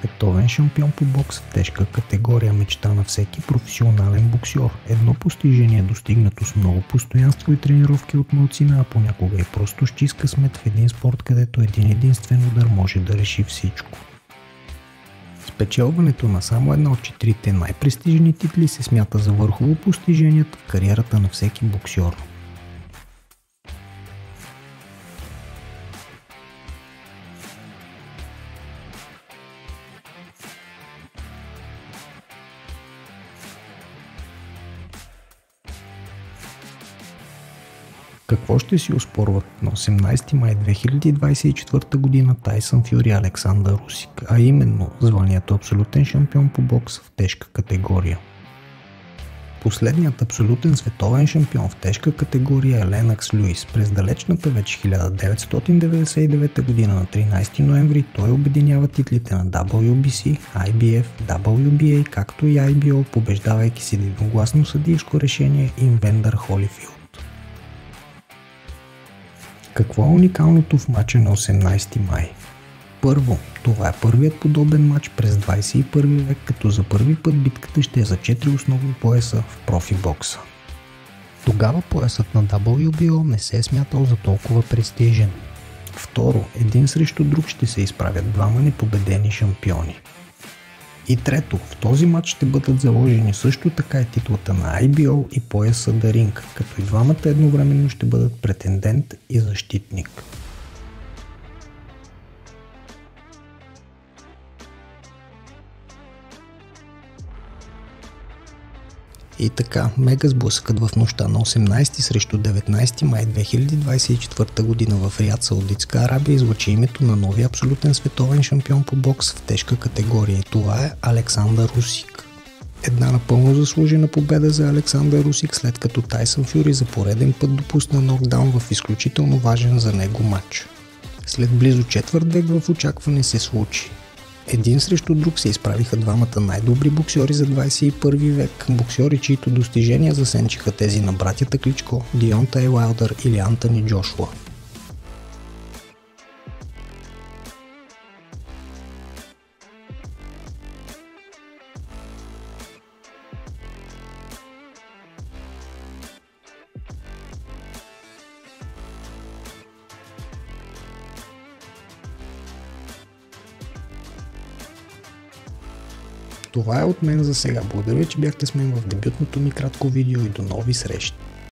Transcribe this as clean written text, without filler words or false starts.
световен шампион по бокс в тежка категория, мечта на всеки професионален боксьор. Едно постижение, достигнато с много постоянство и тренировки от малцина, а понякога и просто щис късмет в един спорт, където един единствен удар може да реши всичко. Спечелването на само една от четирите най-престижни титли се смята за върхово постижението в кариерата на всеки боксьор. Какво ще си оспорват на 18 май 2024 година Тайсън Фюри и Александър Усик, а именно званието абсолютен шампион по бокс в тежка категория. Последният абсолютен световен шампион в тежка категория е Ленакс Люис. През далечната вече 1999 година на 13 ноември той обединява титлите на WBC, IBF, WBA, както и IBO, побеждавайки с единогласно съдийско решение Инвендър Холифилд. Какво е уникалното в матча на 18 май? Първо, това е първият подобен матч през 21 век, като за първи път битката ще е за 4 основни пояса в профи бокса. Тогава поясът на WBO не се е смятал за толкова престижен. Второ, един срещу друг ще се изправят двама непобедени шампиони. И трето, в този матч ще бъдат заложени също така и титлата на IBO и пояса The Ring, като и двамата едновременно ще бъдат претендент и защитник. И така, мега сблъсъкът в нощта на 18 срещу 19 май 2024 година в Риад, Саудитска Арабия излъчи името на новия абсолютен световен шампион по бокс в тежка категория и това е Александър Усик. Една напълно заслужена победа за Александър Усик, след като Тайсън Фюри за пореден път допусна нокдаун в изключително важен за него матч. След близо четвърт век в очакване се случи. Един срещу друг се изправиха двамата най-добри боксьори за 21 век, боксьори, чието достижения засенчиха тези на братята Кличко, Дионтай Уайлдър или Антони Джошуа. Това е от мен за сега. Благодаря, че бяхте с мен в дебютното ми кратко видео и до нови срещи.